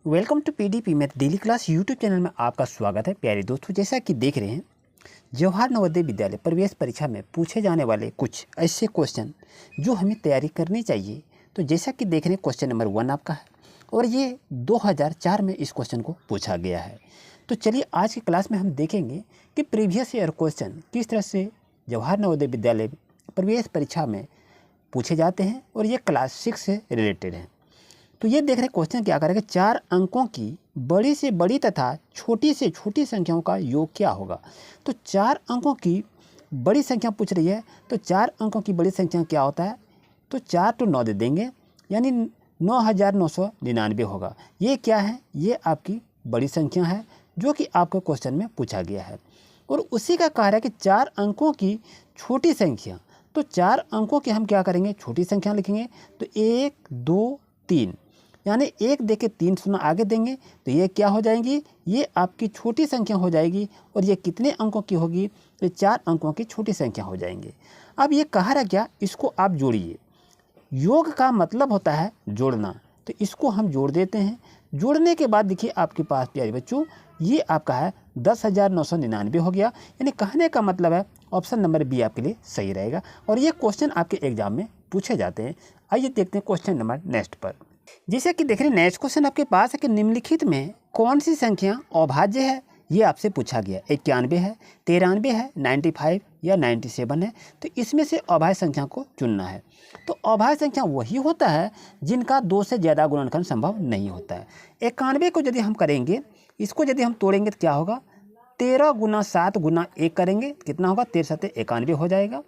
Welcome to PDP math daily class YouTube channel में आपका स्वागत है। प्यारे दोस्तों, जैसा कि देख रहे हैं जवाहर नवोदय विद्यालय प्रवेश परीक्षा में पूछे जाने वाले कुछ ऐसे क्वेश्चन जो हमें तैयारी करनी चाहिए। तो जैसा कि देख रहे हैं क्वेश्चन नंबर 1 आपका है और ये 2004 में इस क्वेश्चन को पूछा गया है। तो चलिए आज की क्लास में हम देखेंगे कि प्रीवियस ईयर क्वेश्चन किस तरह से जवाहर नवोदय विद्यालय प्रवेश परीक्षा में पूछे जाते हैं और ये क्लास 6 से रिलेटेड है। तो ये देख रहे हैं क्वेश्चन क्या करेगा, 4 अंकों की बड़ी से बड़ी तथा छोटी से छोटी संख्याओं का योग क्या होगा। तो 4 अंकों की बड़ी संख्या पूछ रही है, तो 4 अंकों की बड़ी संख्या क्या होता है, तो 4 तो 9 दे देंगे यानी 9999 होगा। ये क्या है, ये आपकी बड़ी संख्या है जो कि आपको क्वेश्चन में पूछा गया है। और उसी का कह रहा है कि 4 अंकों की छोटी संख्या, तो 4 अंकों की हम क्या करेंगे, छोटी संख्या लिखेंगे। तो 1 2 3 यानी 1 देके 3 शून्य आगे देंगे तो ये क्या हो जाएगी, ये आपकी छोटी संख्या हो जाएगी। और ये कितने अंकों की होगी, तो 4 अंकों की छोटी संख्या हो जाएंगे। अब ये कह रहा क्या, इसको आप जोड़िए। योग का मतलब होता है जोड़ना, तो इसको हम जोड़ देते हैं। जोड़ने के बाद देखिए आपके पास प्यारे बच्चों ये आपका है 10,999 हो गया। यानी कहने का मतलब है ऑप्शन नंबर बी आपके लिए सही रहेगा। और ये क्वेश्चन आपके एग्जाम में पूछे जाते हैं। आइए देखते हैं क्वेश्चन नंबर नेक्स्ट पर। जैसे कि देख रहे हैं नेक्स्ट क्वेश्चन आपके पास है कि निम्नलिखित में कौन सी संख्या अभाज्य है, ये आपसे पूछा गया। 91 है, 93 है, 95 या 97 है। तो इसमें से अभाज्य संख्या को चुनना है। तो अभाज्य संख्या वही होता है जिनका 2 से ज़्यादा गुणनखंड संभव नहीं होता है। 91 को यदि हम करेंगे, इसको यदि हम तोड़ेंगे तो क्या होगा, 13 गुना 7 गुना 1 करेंगे, कितना होगा, 13 7 91 हो जाएगा।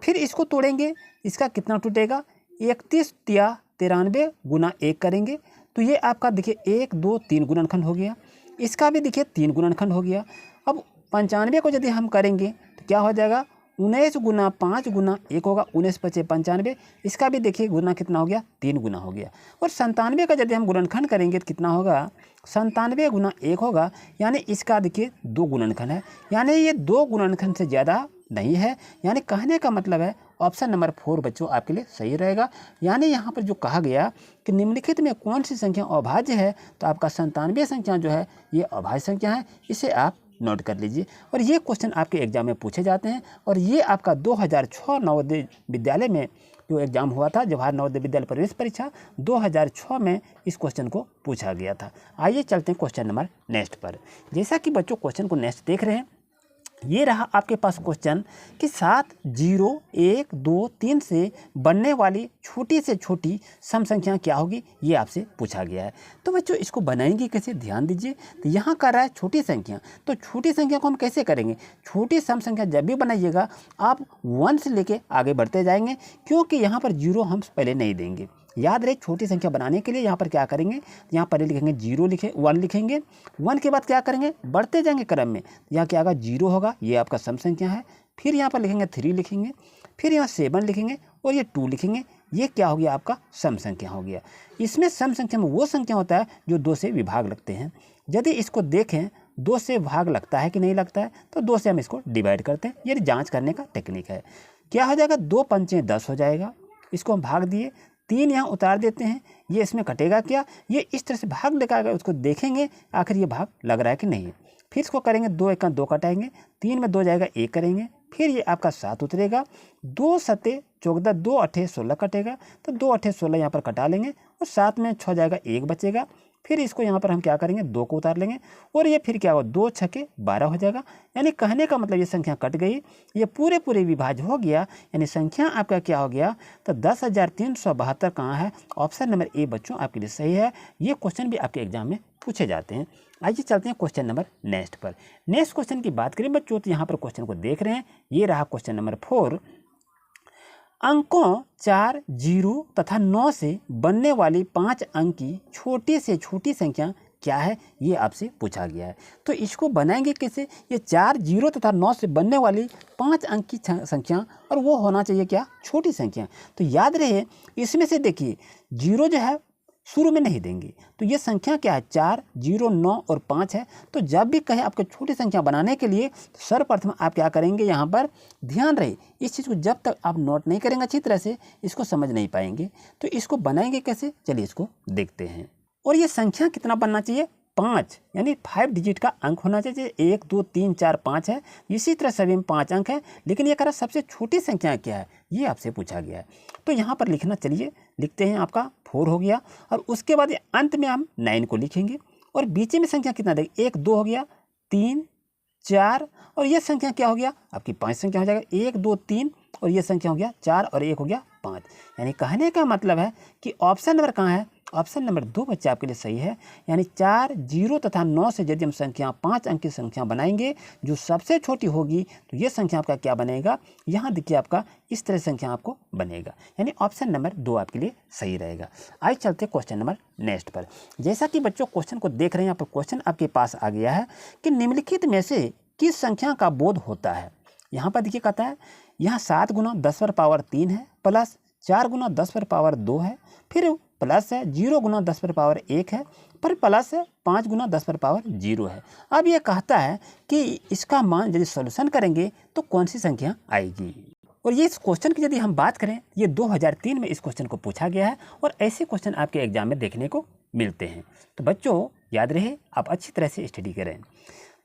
फिर इसको तोड़ेंगे, इसका कितना टूटेगा, 31 तिया 93 गुना 1 करेंगे तो ये आपका देखिए 1 2 3 गुणनखंड हो गया। इसका भी देखिए 3 गुणनखंड हो गया। अब 95 को यदि हम करेंगे तो क्या हो जाएगा, 19 गुना 5 गुना 1 होगा, 19 पचे 95। इसका भी देखिए गुना कितना हो गया, 3 गुना हो गया। और 97 का यदि हम गुणनखंड करेंगे तो कितना होगा, 97 गुना 1 होगा। यानी इसका देखिए 2 गुणनखंड है, यानी ये 2 गुणनखंड से ज़्यादा नहीं है। यानी कहने का मतलब है ऑप्शन नंबर 4 बच्चों आपके लिए सही रहेगा। यानी यहाँ पर जो कहा गया कि निम्नलिखित में कौन सी संख्या अभाज्य है, तो आपका 97 संख्या जो है ये अभाज्य संख्या है। इसे आप नोट कर लीजिए। और ये क्वेश्चन आपके एग्जाम में पूछे जाते हैं। और ये आपका 2006 नवोदय विद्यालय में जो एग्जाम हुआ था, जवाहर नवोदय विद्यालय प्रवेश परीक्षा 2006 में इस क्वेश्चन को पूछा गया था। आइए चलते हैं क्वेश्चन नंबर नेक्स्ट पर। जैसा कि बच्चों क्वेश्चन को नेक्स्ट देख रहे हैं, ये रहा आपके पास क्वेश्चन कि 7 0 1 2 3 से बनने वाली छोटी से छोटी सम संख्या क्या होगी, ये आपसे पूछा गया है। तो बच्चों इसको बनाएंगे कैसे, ध्यान दीजिए। तो यहाँ कर रहा है छोटी संख्या, तो छोटी संख्या को हम कैसे करेंगे, छोटी सम संख्या जब भी बनाइएगा आप 1 से लेके आगे बढ़ते जाएंगे, क्योंकि यहाँ पर 0 हम पहले नहीं देंगे। याद रहे छोटी संख्या बनाने के लिए यहाँ पर क्या करेंगे, यहाँ पर लिखेंगे 0 लिखे 1 लिखेंगे, 1 के बाद क्या करेंगे, बढ़ते जाएंगे क्रम में। यहाँ क्या होगा, 0 होगा, ये आपका सम संख्या है। फिर यहाँ पर लिखेंगे 3 लिखेंगे, फिर यहाँ 7 लिखेंगे और ये 2 लिखेंगे। ये क्या हो गया, आपका सम संख्या हो गया। इसमें सम संख्या में वो संख्या होता है जो 2 से विभाग लगते हैं। यदि इसको देखें 2 से भाग लगता है कि नहीं लगता है, तो 2 से हम इसको डिवाइड करते हैं। ये जाँच करने का टेक्निक है। क्या हो जाएगा, 2 पंचे 10 हो जाएगा। इसको हम भाग दिए, 3 यहाँ उतार देते हैं, ये इसमें कटेगा क्या, ये इस तरह से भाग लेकर उसको देखेंगे आखिर ये भाग लग रहा है कि नहीं है। फिर इसको करेंगे 2 1 2 कटाएंगे, 3 में 2 जाएगा 1 करेंगे, फिर ये आपका 7 उतरेगा, 2 7 14 2 8 16 कटेगा, तो 2 8 16 यहाँ पर कटा लेंगे और 7 में 6 जाएगा 1 बचेगा। फिर इसको यहाँ पर हम क्या करेंगे, 2 को उतार लेंगे और ये फिर क्या होगा, 2 6 12 हो जाएगा। यानी कहने का मतलब ये संख्या कट गई, ये पूरे पूरे विभाज्य हो गया। यानी संख्या आपका क्या हो गया, तो 10,372 कहाँ है, ऑप्शन नंबर ए बच्चों आपके लिए सही है। ये क्वेश्चन भी आपके एग्जाम में पूछे जाते हैं। आइए चलते हैं क्वेश्चन नंबर नेक्स्ट पर। नेक्स्ट क्वेश्चन की बात करें बच्चों, तो यहाँ पर क्वेश्चन को देख रहे हैं, ये रहा क्वेश्चन नंबर 4। अंकों 4 0 तथा 9 से बनने वाली 5 अंक की छोटी से छोटी संख्या क्या है, ये आपसे पूछा गया है। तो इसको बनाएंगे कैसे, ये 4 0 तथा 9 से बनने वाली 5 अंक की संख्या, और वो होना चाहिए क्या, छोटी संख्या। तो याद रहे इसमें से देखिए 0 जो है शुरू में नहीं देंगे, तो ये संख्या क्या है, 4 0 9 और 5 है। तो जब भी कहे आपको छोटी संख्या बनाने के लिए, तो सर्वप्रथम आप क्या करेंगे, यहाँ पर ध्यान रहे इस चीज़ को जब तक आप नोट नहीं करेंगे अच्छी तरह से इसको समझ नहीं पाएंगे। तो इसको बनाएंगे कैसे, चलिए इसको देखते हैं। और ये संख्या कितना बनना चाहिए, 5, यानी 5 डिजिट का अंक होना चाहिए। 1 2 3 4 5 है, इसी तरह सभी में 5 अंक है, लेकिन ये कह रहा सबसे छोटी संख्या क्या है, ये आपसे पूछा गया है। तो यहाँ पर लिखना, चलिए लिखते हैं, आपका 4 हो गया, और उसके बाद अंत में हम 9 को लिखेंगे, और बीच में संख्या कितना देंगे, 1 2 हो गया, 3 4, और ये संख्या क्या हो गया, आपकी 5 संख्या हो जाएगा, 1 2 3, और ये संख्या हो गया 4, और 1 हो गया 5। यानी कहने का मतलब है कि ऑप्शन नंबर कहाँ है, ऑप्शन नंबर 2 बच्चे आपके लिए सही है। यानी 4, 0 तथा 9 से यदि हम संख्या 5 अंक की संख्या बनाएंगे जो सबसे छोटी होगी, तो ये संख्या आपका क्या बनेगा, यहाँ देखिए आपका इस तरह संख्या आपको बनेगा। यानी ऑप्शन नंबर 2 आपके लिए सही रहेगा। आइए चलते क्वेश्चन नंबर नेक्स्ट पर। जैसा कि बच्चों क्वेश्चन को देख रहे हैं, यहाँ पर क्वेश्चन आपके पास आ गया है कि निम्नलिखित में से किस संख्या का बोध होता है। यहाँ पर देखिए कहता है, यहाँ 7 गुना 10 पर पावर 3 है, प्लस 4 गुना 10 पर पावर 2 है, फिर प्लस है 0 गुना 10 पर पावर 1 है, पर प्लस है 5 गुना 10 पर पावर 0 है। अब ये कहता है कि इसका मान यदि सॉल्यूशन करेंगे तो कौन सी संख्या आएगी। और ये इस क्वेश्चन की यदि हम बात करें, ये 2003 में इस क्वेश्चन को पूछा गया है, और ऐसे क्वेश्चन आपके एग्जाम में देखने को मिलते हैं। तो बच्चों याद रहे, आप अच्छी तरह से स्टडी करें।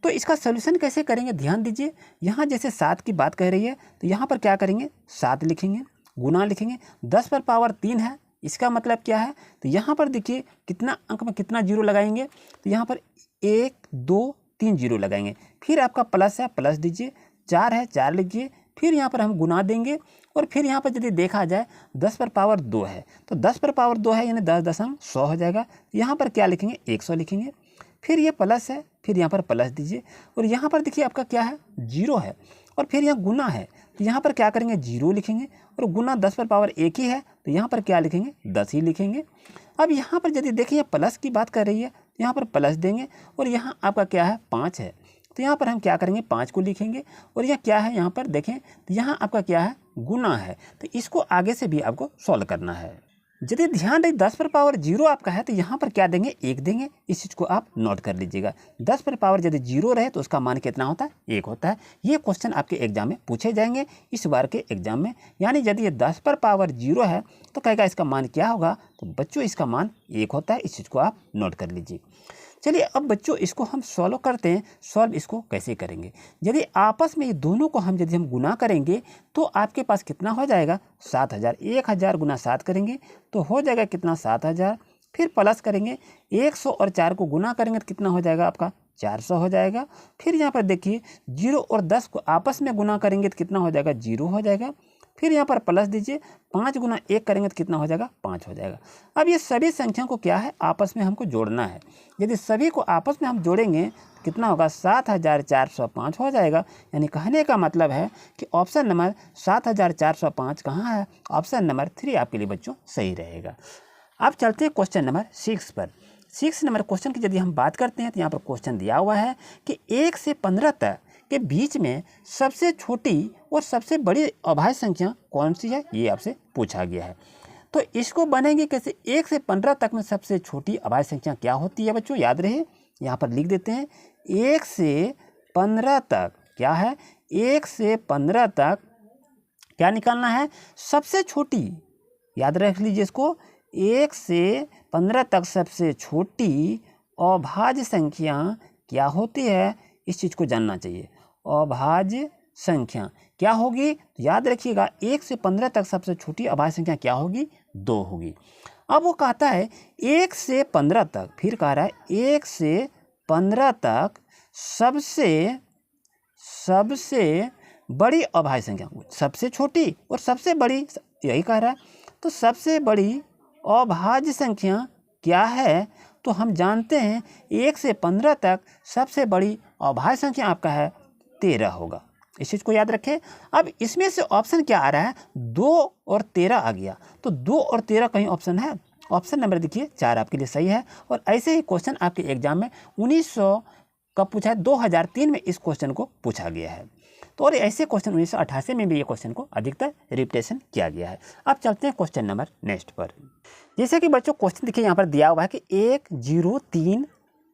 तो इसका सॉल्यूशन कैसे करेंगे, ध्यान दीजिए। यहाँ जैसे 7 की बात कह रही है, तो यहाँ पर क्या करेंगे, 7 लिखेंगे, गुना लिखेंगे, 10 पर पावर 3 है, इसका मतलब क्या है, तो यहाँ पर देखिए कितना अंक में कितना जीरो लगाएंगे, तो यहाँ पर 1 2 3 जीरो लगाएंगे, फिर आपका प्लस है, प्लस दीजिए, 4 है, 4 लीजिए, फिर यहाँ पर हम गुना देंगे, और फिर यहाँ पर यदि देखा जाए 10 पर पावर 2 है, तो 10 पर पावर 2 है, यानी 10,100 हो जाएगा। यहाँ पर क्या लिखेंगे, 100 लिखेंगे, फिर ये प्लस है, फिर यहाँ पर प्लस दीजिए, और यहाँ पर देखिए आपका क्या है, 0 है, और फिर यहाँ गुना है, तो यहाँ पर क्या करेंगे, 0 लिखेंगे, और गुना 10 पर पावर 1 ही है, तो यहाँ पर क्या लिखेंगे, 10 ही लिखेंगे। अब यहाँ पर यदि देखिए प्लस की बात कर रही है, तो यहाँ पर प्लस देंगे, और यहाँ आपका क्या है, 5 है, तो यहाँ पर हम क्या करेंगे, 5 को लिखेंगे, और यह क्या है, यहाँ पर देखें तो यहाँ आपका क्या है, गुना है, तो इसको आगे से भी आपको सॉल्व करना है। यदि ध्यान रहे 10 पर पावर 0 आपका है, तो यहाँ पर क्या देंगे, 1 देंगे, इस चीज़ को आप नोट कर लीजिएगा। 10 पर पावर यदि 0 रहे तो उसका मान कितना होता है, 1 होता है। ये क्वेश्चन आपके एग्जाम में पूछे जाएंगे इस बार के एग्जाम में। यानी यदि ये 10 पर पावर 0 है तो कहेगा इसका मान क्या होगा, तो बच्चों इसका मान 1 होता है, इस चीज़ को आप नोट कर लीजिए। चलिए अब बच्चों इसको हम सॉल्व करते हैं। सॉल्व इसको कैसे करेंगे, यदि आपस में ये दोनों को यदि हम गुना करेंगे तो आपके पास कितना हो जाएगा, 7,000। 1,000 गुना 7 करेंगे तो हो जाएगा कितना, 7,000। फिर प्लस करेंगे 100 और 4 को गुना करेंगे तो कितना हो जाएगा आपका, 400 हो जाएगा। फिर यहाँ पर देखिए 0 और 10 को आपस में गुना करेंगे तो कितना हो जाएगा, 0 हो जाएगा। फिर यहाँ पर प्लस दीजिए, 5 गुना 1 करेंगे तो कितना हो जाएगा, 5 हो जाएगा। अब ये सभी संख्या को क्या है, आपस में हमको जोड़ना है। यदि सभी को आपस में हम जोड़ेंगे तो कितना होगा, 7,405 हो जाएगा। यानी कहने का मतलब है कि ऑप्शन नंबर 7,405 कहाँ है, ऑप्शन नंबर 3 आपके लिए बच्चों सही रहेगा। अब चलते हैं क्वेश्चन नंबर 6 पर। 6 नंबर क्वेश्चन की यदि हम बात करते हैं तो यहाँ पर क्वेश्चन दिया हुआ है कि 1 से 15 तक के बीच में सबसे छोटी और सबसे बड़ी अभाज्य संख्या कौन सी है, ये आपसे पूछा गया है। तो इसको बनेंगे कैसे, 1 से 15 तक में सबसे छोटी अभाज्य संख्या क्या होती है बच्चों, याद रहे, यहाँ पर लिख देते हैं 1 से 15 तक क्या है, 1 से 15 तक क्या निकालना है, सबसे छोटी, याद रख लीजिए इसको, 1 से 15 तक सबसे छोटी अभाज्य संख्या क्या होती है, इस चीज़ को जानना चाहिए। अभाज्य संख्या क्या होगी, तो याद रखिएगा 1 से 15 तक सबसे छोटी अभाज्य संख्या क्या होगी, 2 होगी। अब वो कहता है 1 से 15 तक, फिर कह रहा है 1 से 15 तक सबसे बड़ी अभाज्य संख्या, सबसे छोटी और सबसे बड़ी, यही कह रहा है। तो सबसे बड़ी अभाज्य संख्या क्या है, तो हम जानते हैं 1 से 15 तक सबसे बड़ी अभाज्य संख्या आपका है 13 होगा, इस चीज़ को याद रखें। अब इसमें से ऑप्शन क्या आ रहा है, 2 और 13 आ गया, तो 2 और 13 कहीं ऑप्शन है, ऑप्शन नंबर देखिए 4 आपके लिए सही है। और ऐसे ही क्वेश्चन आपके एग्जाम में 1900 कब पूछा है, 2003 में इस क्वेश्चन को पूछा गया है। तो और ऐसे क्वेश्चन 1988 में भी ये क्वेश्चन को अधिकतर रिपीटेशन किया गया है। अब चलते हैं क्वेश्चन नंबर नेक्स्ट पर। जैसे कि बच्चों क्वेश्चन देखिए यहाँ पर दिया हुआ है कि 1 0 3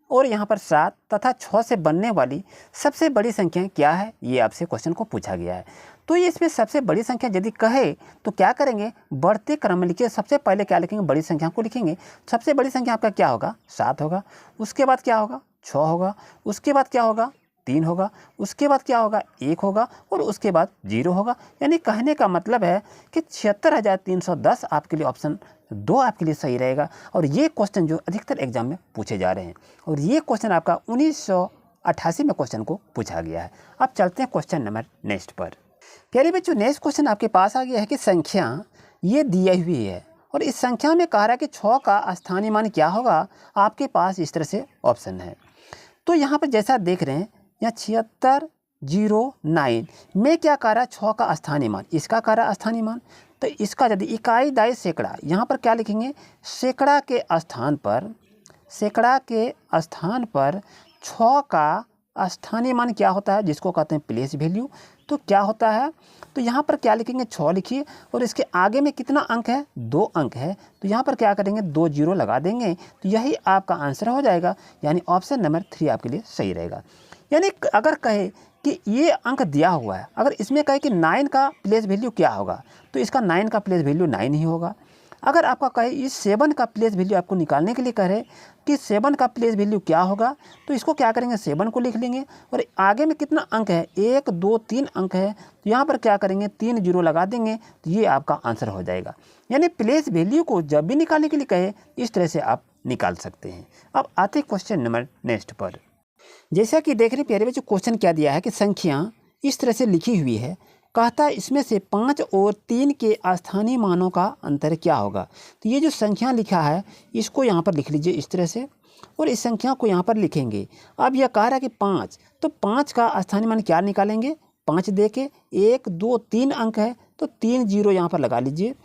और यहाँ पर 7 तथा 6 से बनने वाली सबसे बड़ी संख्या क्या है, ये आपसे क्वेश्चन को पूछा गया है। तो ये इसमें सबसे बड़ी संख्या यदि कहे तो क्या करेंगे, बढ़ते क्रम में लिखिए। सबसे पहले क्या लिखेंगे, बड़ी संख्या को लिखेंगे। सबसे बड़ी संख्या आपका क्या होगा, 7 होगा। उसके बाद क्या होगा, 6 होगा। उसके बाद क्या होगा, 3 होगा। उसके बाद क्या होगा, 1 होगा। और उसके बाद 0 होगा। यानी कहने का मतलब है कि 76,310 आपके लिए ऑप्शन 2 आपके लिए सही रहेगा। और ये क्वेश्चन जो अधिकतर एग्जाम में पूछे जा रहे हैं, और ये क्वेश्चन आपका 1988 में क्वेश्चन को पूछा गया है। अब चलते हैं क्वेश्चन नंबर नेक्स्ट पर। प्यारे बच्चों, नेक्स्ट क्वेश्चन आपके पास आ गया है कि संख्या ये दी हुई है और इस संख्या में कह रहा है कि 6 का स्थानीय मान क्या होगा। आपके पास इस तरह से ऑप्शन है। तो यहाँ पर जैसा देख रहे हैं, यहाँ 7609 में क्या कह रहा है, 6 का स्थानीय मान, इसका कह रहा है स्थानीय मान। तो इसका यदि इकाई दाई सैकड़ा, यहाँ पर क्या लिखेंगे, सैकड़ा के स्थान पर 6 का स्थानीय मान क्या होता है, जिसको कहते हैं प्लेस वैल्यू। तो क्या होता है, तो यहाँ पर क्या लिखेंगे, 6 लिखिए और इसके आगे में कितना अंक है, 2 अंक है। तो यहाँ पर क्या करेंगे, 2 0 लगा देंगे। तो यही आपका आंसर हो जाएगा। यानी ऑप्शन नंबर 3 आपके लिए सही रहेगा। यानी अगर कहे कि ये अंक दिया हुआ है, अगर इसमें कहे कि 9 का प्लेस वैल्यू क्या होगा, तो इसका 9 का प्लेस वैल्यू 9 ही होगा। अगर आपका कहे इस 7 का प्लेस वैल्यू आपको निकालने के लिए कह रहे कि 7 का प्लेस वैल्यू क्या होगा, तो इसको क्या करेंगे, 7 को लिख लेंगे। और आगे में कितना अंक है, 1 2 3 अंक है। तो यहाँ पर क्या करेंगे, 3 0 लगा देंगे। तो ये आपका आंसर हो जाएगा। यानी प्लेस वैल्यू को जब भी निकालने के लिए कहे, इस तरह से आप निकाल सकते हैं। अब आते क्वेश्चन नंबर नेक्स्ट पर। जैसा कि देख रहे प्यारे बच्चों, क्वेश्चन क्या दिया है कि संख्या इस तरह से लिखी हुई है। कहता है इसमें से 5 और 3 के स्थानीय मानों का अंतर क्या होगा। तो ये जो संख्या लिखा है, इसको यहाँ पर लिख लीजिए इस तरह से, और इस संख्या को यहाँ पर लिखेंगे। अब यह कह रहा है कि 5, तो 5 का स्थानीय मान क्या निकालेंगे, 5 दे के 1 2 3 अंक है, तो 3 0 यहाँ पर लगा लीजिए।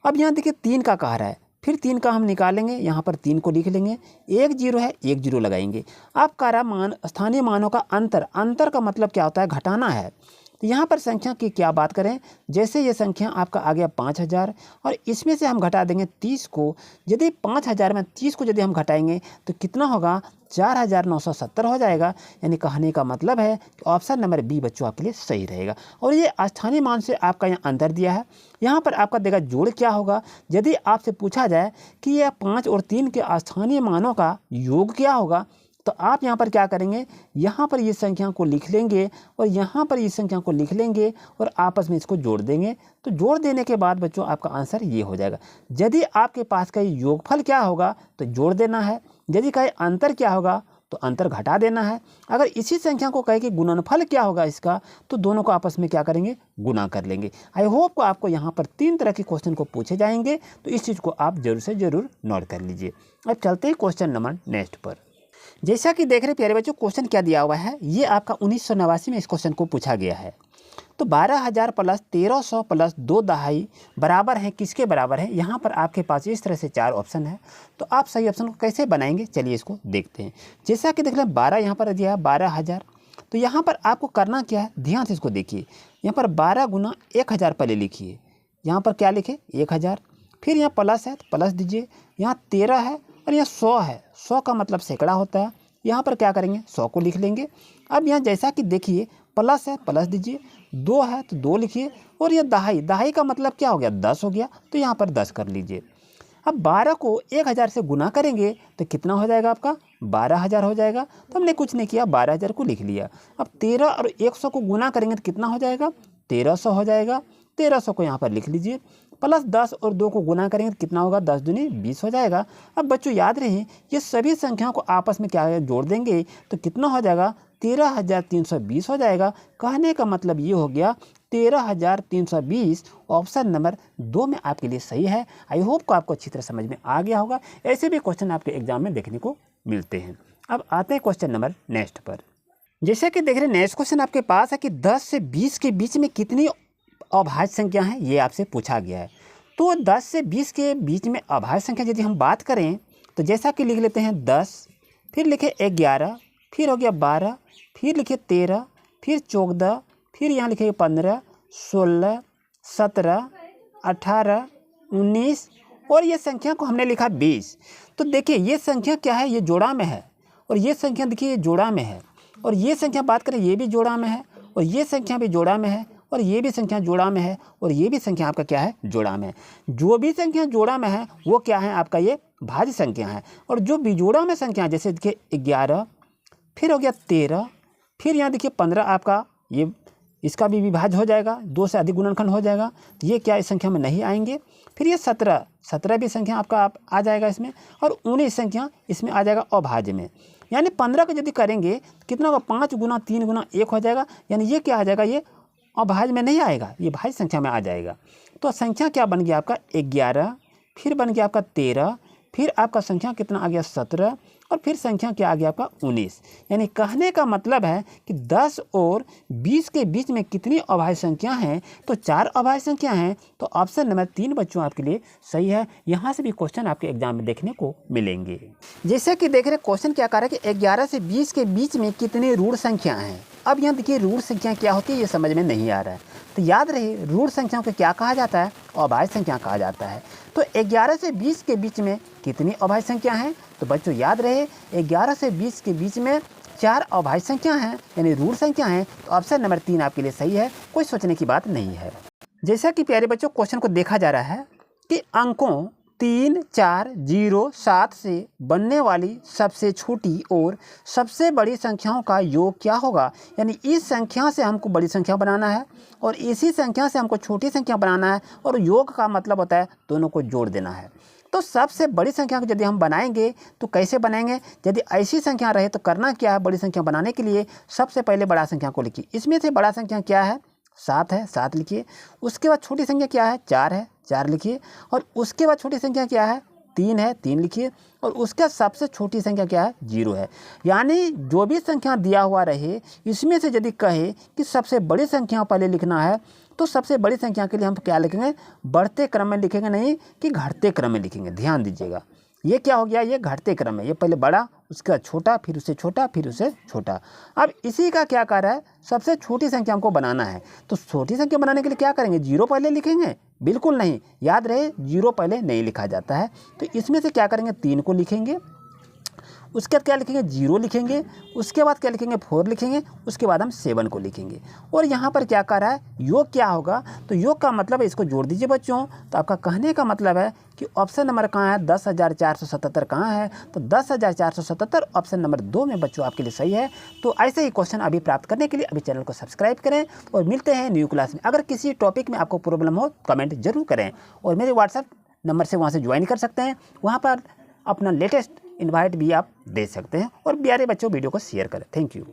अब यहाँ देखिए 3 का कह रहा है, फिर 3 का हम निकालेंगे, यहाँ पर 3 को लिख लेंगे। 1 0 है, 1 0 लगाएंगे। अब कह रहा मान स्थानीय मानों का अंतर का मतलब क्या होता है, घटाना है। तो यहाँ पर संख्या की क्या बात करें, जैसे ये संख्या आपका आ गया 5000 और इसमें से हम घटा देंगे 30 को। यदि 5000 में 30 को यदि हम घटाएंगे तो कितना होगा, 4970 हो जाएगा। यानी कहने का मतलब है कि ऑप्शन नंबर बी बच्चों आपके लिए सही रहेगा। और ये स्थानीय मान से आपका यहाँ अंतर दिया है। यहाँ पर आपका देगा जोड़ क्या होगा। यदि आपसे पूछा जाए कि यह 5 और 3 के स्थानीय मानों का योग क्या होगा, तो आप यहाँ पर क्या करेंगे, यहाँ पर ये संख्या को लिख लेंगे और यहाँ पर इस संख्या को लिख लेंगे और आपस में इसको जोड़ देंगे। तो जोड़ देने के बाद बच्चों आपका आंसर ये हो जाएगा। यदि आपके पास का योगफल क्या होगा तो जोड़ देना है, यदि कहे अंतर क्या होगा तो अंतर घटा देना है। अगर इसी संख्या को कहे कि गुणनफल क्या होगा इसका, तो दोनों को आपस में क्या करेंगे, गुना कर लेंगे। आई होप को आपको यहाँ पर 3 तरह के क्वेश्चन को पूछे जाएंगे, तो इस चीज़ को आप जरूर से जरूर नोट कर लीजिए। अब चलते हैं क्वेश्चन नंबर नेक्स्ट पर। जैसा कि देख रहे प्यारे बच्चों, क्वेश्चन क्या दिया हुआ है, ये आपका 1989 में इस क्वेश्चन को पूछा गया है। तो 12000 प्लस 1300 प्लस 2 दहाई बराबर है किसके बराबर है। यहाँ पर आपके पास इस तरह से 4 ऑप्शन है। तो आप सही ऑप्शन को कैसे बनाएंगे, चलिए इसको देखते हैं। जैसा कि देख लें 12 यहाँ पर दिया है 12000। तो यहाँ पर आपको करना क्या है, ध्यान से इसको देखिए। यहाँ पर 12 गुना 1000 पहले लिखिए। यहाँ पर क्या लिखे, 1000। फिर यहाँ प्लस है तो प्लस दीजिए। यहाँ 13 है और यहाँ 100 है। 100 का मतलब सैकड़ा होता है। यहाँ पर क्या करेंगे, 100 को लिख लेंगे। अब यहाँ जैसा कि देखिए प्लस है, प्लस दीजिए। 2 है तो 2 लिखिए। और ये दहाई का मतलब क्या हो गया, 10 हो गया। तो यहाँ पर 10 कर लीजिए। अब 12 को 1000 से गुना करेंगे तो कितना हो जाएगा आपका, 12000 हो जाएगा। तो हमने कुछ नहीं किया, 12000 को लिख लिया। अब 13 और 100 को गुना करेंगे तो कितना हो जाएगा, 1300 हो जाएगा। 1300 को यहाँ पर लिख लीजिए। प्लस 10 और 2 को गुना करेंगे तो कितना होगा, 10 दूनी 20 हो जाएगा। अब बच्चों याद रहे, ये सभी संख्याओं को आपस में क्या जोड़ देंगे तो कितना हो जाएगा, 13320 हो जाएगा। कहने का मतलब ये हो गया 13320 ऑप्शन नंबर 2 में आपके लिए सही है। आई होप को आपको अच्छी तरह समझ में आ गया होगा। ऐसे भी क्वेश्चन आपके एग्जाम में देखने को मिलते हैं। अब आते हैं क्वेश्चन नंबर नेक्स्ट पर। जैसे कि देख रहे हैं नेक्स्ट क्वेश्चन आपके पास है कि 10 से 20 के बीच में कितनी अभाज्य संख्या है, ये आपसे पूछा गया है। तो 10 से 20 के बीच में अभाज्य संख्या यदि हम बात करें तो जैसा कि लिख लेते हैं 10, फिर लिखे 11, फिर हो गया 12, फिर लिखे 13, फिर 14, फिर यहाँ लिखे 15, 16, 17, 18, 19 और ये संख्या को हमने लिखा 20। तो देखिए ये संख्या क्या है, ये जोड़ा में है और ये संख्या देखिए ये जोड़ा में है। और ये संख्या बात करें ये भी जोड़ा में है और ये संख्या भी जोड़ा में है और ये भी संख्या जोड़ा में है और ये भी संख्या आपका क्या है, जोड़ा में है। जो भी संख्या जोड़ा में है वो क्या है, आपका ये भाज्य संख्या है। और जो बिजोड़ा में संख्या, जैसे देखिए 11, फिर हो गया 13, फिर यहाँ देखिए 15 आपका ये इसका भी विभाज्य हो जाएगा, 2 से अधिक गुणनखंड हो जाएगा, तो ये क्या इस संख्या में नहीं आएंगे। फिर ये 17 भी संख्या आपका आ जाएगा इसमें, और 19 संख्या इसमें आ जाएगा अभाज्य में। यानी 15 का यदि करेंगे तो कितना होगा, 5 गुना 3 गुना 1 हो जाएगा, यानी ये क्या आ जाएगा, ये अभाज्य में नहीं आएगा, ये भाज्य संख्या में आ जाएगा। तो संख्या क्या बन गया आपका 11, फिर बन गया आपका 13, फिर आपका संख्या कितना आ गया 17, और फिर संख्या क्या आ गया आपका 19। यानी कहने का मतलब है कि 10 और 20 के बीच में कितनी अभाज्य संख्या हैं, तो 4 अभाज्य संख्या हैं। तो ऑप्शन नंबर 3 बच्चों आपके लिए सही है। यहाँ से भी क्वेश्चन आपके एग्जाम में देखने को मिलेंगे। जैसे कि देख रहे क्वेश्चन क्या कर रहा है कि 11 से 20 के बीच में कितनी ऋण संख्या हैं। अब यहाँ देखिए ऋण संख्या क्या होती है, ये समझ में नहीं आ रहा है। तो याद रहे ऋण संख्याओं को क्या कहा जाता है, अभाज्य संख्या कहा जाता है। तो 11 से 20 के बीच में कितनी अभाज्य संख्या हैं, तो बच्चों याद रहे 11 से 20 के बीच में 4 अभाज्य संख्या हैं, यानी ऋण संख्या हैं। तो ऑप्शन नंबर 3 आपके लिए सही है, कोई सोचने की बात नहीं है। जैसा कि प्यारे बच्चों क्वेश्चन को देखा जा रहा है कि अंकों 3, 4, 0, 7 से बनने वाली सबसे छोटी और सबसे बड़ी संख्याओं का योग क्या होगा। यानी इस संख्या से हमको बड़ी संख्या बनाना है और इसी संख्या से हमको छोटी संख्या बनाना है, और योग का मतलब होता है दोनों को जोड़ देना है। तो सबसे बड़ी संख्या को यदि हम बनाएंगे तो कैसे बनाएंगे, यदि ऐसी संख्या रहे तो करना क्या है, बड़ी संख्या बनाने के लिए सबसे पहले बड़ा संख्या को लिखिए। इसमें से बड़ा संख्या क्या है, 7 है, 7 लिखिए। उसके बाद छोटी संख्या क्या है, 4 है, 4 लिखिए। और उसके बाद छोटी संख्या क्या है, 3 है, 3 लिखिए। और उसका सबसे छोटी संख्या क्या है, 0 है। यानी जो भी संख्या दिया हुआ रहे इसमें से यदि कहे कि सबसे बड़ी संख्या पहले लिखना है, तो सबसे बड़ी संख्या के लिए हम क्या लिखेंगे, बढ़ते क्रम में लिखेंगे, नहीं कि घटते क्रम में लिखेंगे। ध्यान दीजिएगा, ये क्या हो गया, ये घटते क्रम में, ये पहले बड़ा, उसके बाद छोटा, फिर उससे छोटा, फिर उससे छोटा। अब इसी का क्या कार्य है, सबसे छोटी संख्या हमको बनाना है। तो छोटी संख्या बनाने के लिए क्या करेंगे, 0 पहले लिखेंगे, बिल्कुल नहीं, याद रहे 0 पहले नहीं लिखा जाता है। तो इसमें से क्या करेंगे, 3 को लिखेंगे, उसके बाद क्या लिखेंगे, 0 लिखेंगे, उसके बाद क्या लिखेंगे, 4 लिखेंगे, उसके बाद हम 7 को लिखेंगे। और यहाँ पर क्या कर रहा है, योग क्या होगा, तो योग का मतलब है, इसको जोड़ दीजिए बच्चों। तो आपका कहने का मतलब है कि ऑप्शन नंबर कहाँ है, 10,477 कहाँ है, तो 10,477 ऑप्शन नंबर 2 में बच्चों आपके लिए सही है। तो ऐसे ही क्वेश्चन अभी प्राप्त करने के लिए अभी चैनल को सब्सक्राइब करें और मिलते हैं न्यू क्लास में। अगर किसी टॉपिक में आपको प्रॉब्लम हो कमेंट जरूर करें, और मेरे व्हाट्सएप नंबर से वहाँ से ज्वाइन कर सकते हैं, वहाँ पर अपना लेटेस्ट इनवाइट भी आप दे सकते हैं। और प्यारे बच्चों वीडियो को शेयर करें। Thank you.